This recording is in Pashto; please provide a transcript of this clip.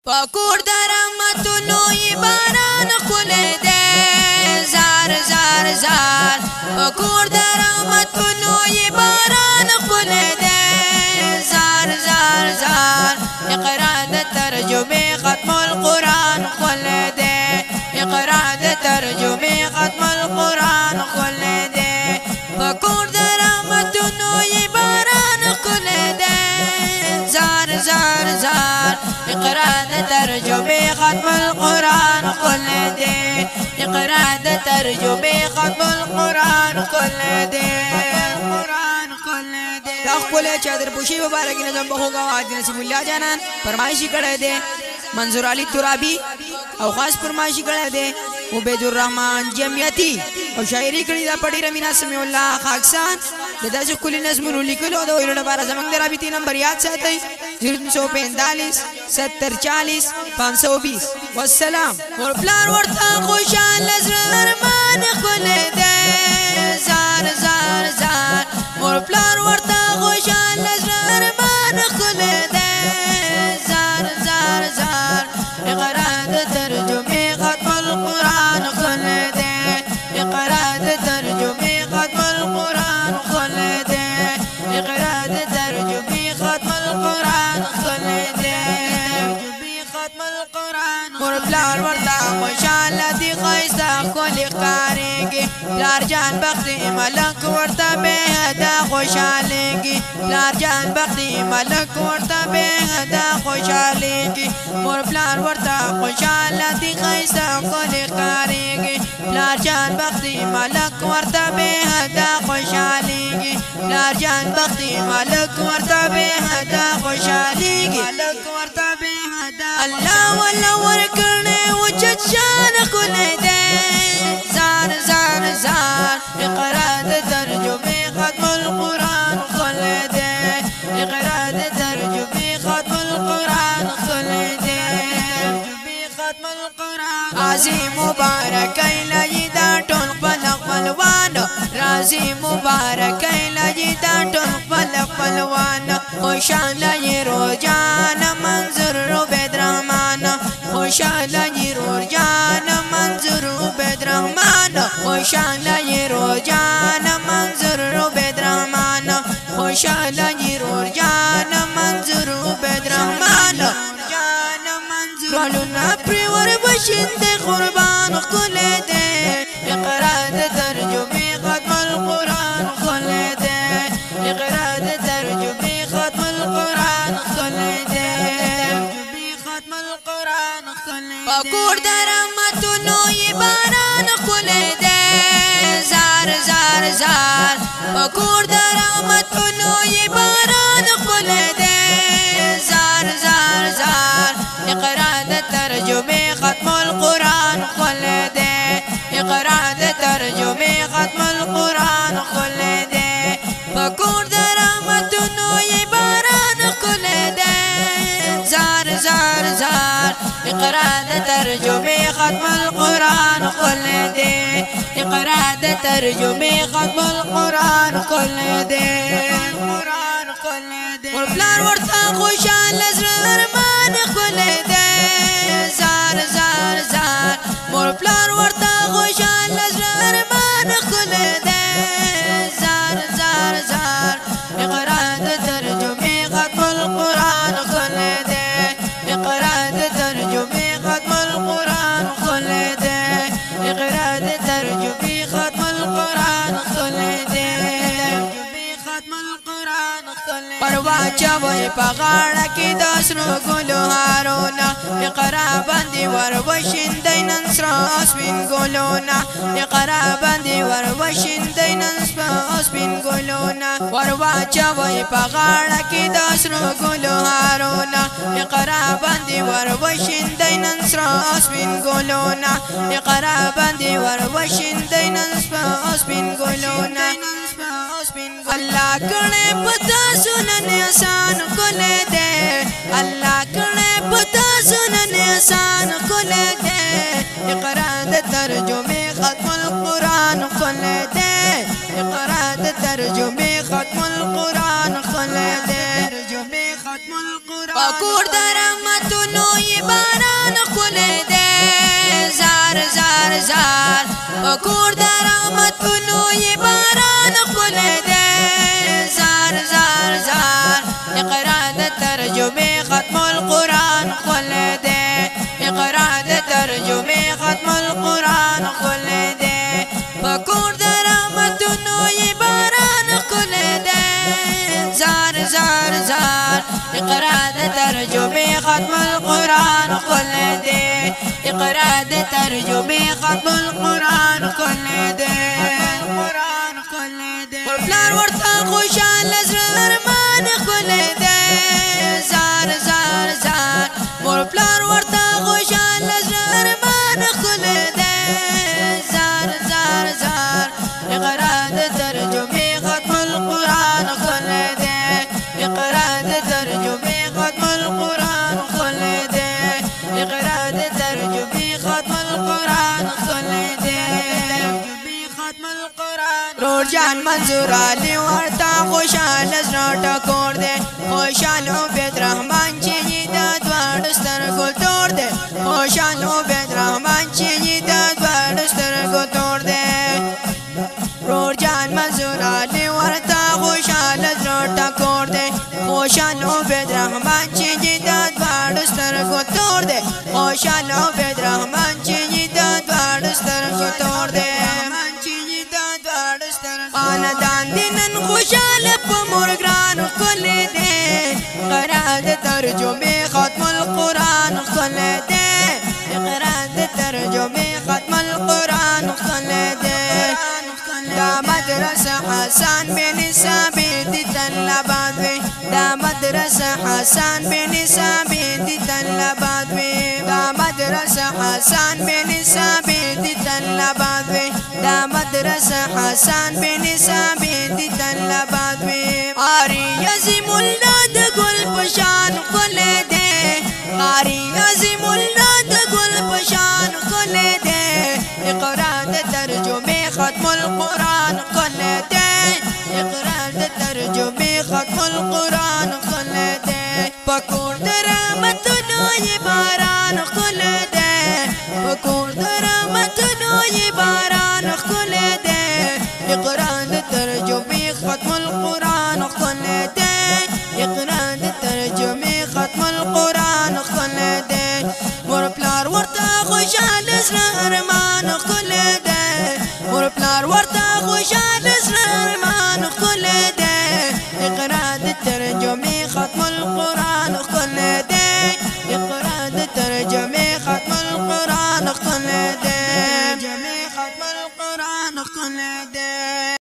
پکور در رحمتونو ی باران خله ده زار زار زار پکور در رحمتونو ی باران خله ده زار زار زار اقرا د ترجمه ختم القرآن خله ده اقرا د ترجمه ختم القرآن خله ده پکور در رحمتونو ی باران خله ده زار زار زار اقرا د ترجمه ختم القرآن خله ده اقرا د ترجمه ختم القرآن خله ده قرآن خله ده خپل چادر پوشي مبارک نظم بخوګه واجب نصیب الله جانان فرمایشي کړه ده منظور علي ترابي او خاص فرمایشي کړه ده عبید الرحمن جمعیتی او شاعری کړي دا پړی رمینا سمیع الله خاکسان د داسې کلی نظمونو لیکلو د ویلو لپاره زموږ د رابطې نمبر یاد ساتئ 0345 7040 520 والسلام ور پلار ورته خوشاله زړه ارمان خله ده زار زار زار ور پلار ورته خوشاله زړه ارمان خله ده زار زار زار اقرا د ترجمه ختم القرآن خله ده اقرا د ترجمه ختم القرآن خله ده اقرا د ترجمه ختم القرآن خله ده ختم القرآن ور پلار ورته خوشاله دي خيستا خولي قاريږي پلار جان بختي ملک ورته به حدا خوشاليږي پلار جان بختي ملک ورته به حدا خوشاليږي ور پلار ورته خوشاله دي خيستا خولي قاريږي پلار جان بختي ملک ورته به حدا خوشاليږي پلار جان بختي ملک ورته به حدا خوشاليږي ملک ورته به حدا الله ولا ورکړنه وجد شان خله ده زار زار زار اقرا د ترجمه ختم القرآن خله ده اقرا د ترجمه ختم القرآن خله ده ختم القرآن عظیم مبارک الهی دا ټول خپلوان رازی مبارک الهی دا ټول خپلوان خوشاله ی روزان منظور عبید رحمان خوشاله ی روزان منظور عبید رحمان خوشاله ی روزان منظور عبید رحمان خوشاله ی روزان منظور عبید رحمان رولنا پرور بشند قربان خله ده اقرا د ترجمه ختم القرآن خله ده اقرا د ترجمه ختم القرآن خله ده ختم القرآن خله پکور در رحمتونو ی باران خله ده زار زار زار پکور در رحمتونو ی باران خله ده زار زار زار اقرا د ترجمه ختم القرآن خله ده اقرا د ترجمه ختم القرآن خله ده پکور د رحمتونو ی باران خله ده زار زار زار اقرا د ترجمه ختم القرآن خله ده اقرا د ترجمه ختم القرآن خله ده قرآن خله ده ور پلار ورته خوشاله زړه ارمان خله ده زار زار زار مور پلار ورته خوشاله زړه ارمان خله ده زار زار زار اقرا د ترجمه ختم القرآن خله ده اقرا د ترجمه ختم القرآن خله ده اقرا د ترجمه ختم القرآن خله ده ختم القرآن خله پروا چوي پغاړه کې د سرو ګلو هارونه اقرا باندې ور وشیندای نن سره اسپین ګلونه اقرا باندې ور وشیندای نن سره اسپین ګلونه ور واچوي پغاړه کې د سرو ګلو هارونه اقرا باندې ور وشیندای نن سره اسپین ګلونه اقرا باندې ور وشیندای نن سره اسپین ګلونه الله کړه پتا سنن آسان کوله ده الله کړه پتا سنن آسان کوله ده اقرا د ترجمه ختم القرآن کوله ده اقرا د ترجمه ختم القرآن کوله ده ترجمه ختم القرآن پکور د رحمتونو ی زار وکور د رحمتونو یې باران ښکلی دی زار زار زار اقرا د ترجمې ختم القرآن ښکلی دی اقرا د ترجمې ختم القرآن ښکلی دی وکور د رحمتونو یې باران ښکلی دی زار زار زار اقرا د ترجمې ختم القرآن ښکلی دی اقرا د ترجمې ختم القرآن ښکلی دی پلار ورته خوشاله زړه ارمان ښکلی دی زار زار زار مور پلار ورته خوشاله زړه ارمان ښکلی دی زار زار زار اقرا د ترجمې ختم القرآن ښکلی دی اقرا د ترجمې ختم القرآن ښکلی دی اقرا د ترجمې ختم القرآن ښکلی دی رور جان منظور علی ورته خوشاله زړه ټکور دی خوشحال عبید رحمان چې یې د دواړو سترګو تور دی خوشحال عبید رحمان چې یې د دواړو سترګو تور دی رور جان منظور علی ورته خوشاله زړه ټکور دی خوشحال عبید رحمان چې یې د دواړو سترګو تور دی خوشحال عبید رحمان چې یې د دواړو سترګو تور دی خاندان دی نن خوشاله په مورګران ښکلی دی اقرا د ترجمې ختم القرآن ښکلی دی اقرا د ترجمې ختم القرآن ښکلی دی دا مدرسه حسن بن ثابت تل آباد وي دا مدرسه حسن بن ثابت تل آباد وي دا مدرسه حسن بن ثابت تل آباد وي دا مدرسه حسن بن ثابت تل آباد وي قاری عظیم الله د ګل په شان ښکلی دی قاری عظیم الله د ګل په شان ښکلی دی اقرا د ترجمې ختم القرآن ښکلی دی اقرا د ترجمې ختم القرآن ښکلی دی پکور د رحمتونو یې باران ښکلی دی پکور د رحمتونو یې باران ښکلی دی اقرا د ترجمې ختم القرآن ښکلی دی اقرا د ترجمې ختم القرآن ښکلی دی مور پلار ورته خوشاله زړه ارمان ښکلی دی مور پلار ورته خوشاله زړه ارمان ښکلی دی اقرا د ترجمې ختم القرآن ښکلی دی اقرا د ترجمې ختم القرآن ښکلی دی ترجمې ختم القرآن ښکلی دی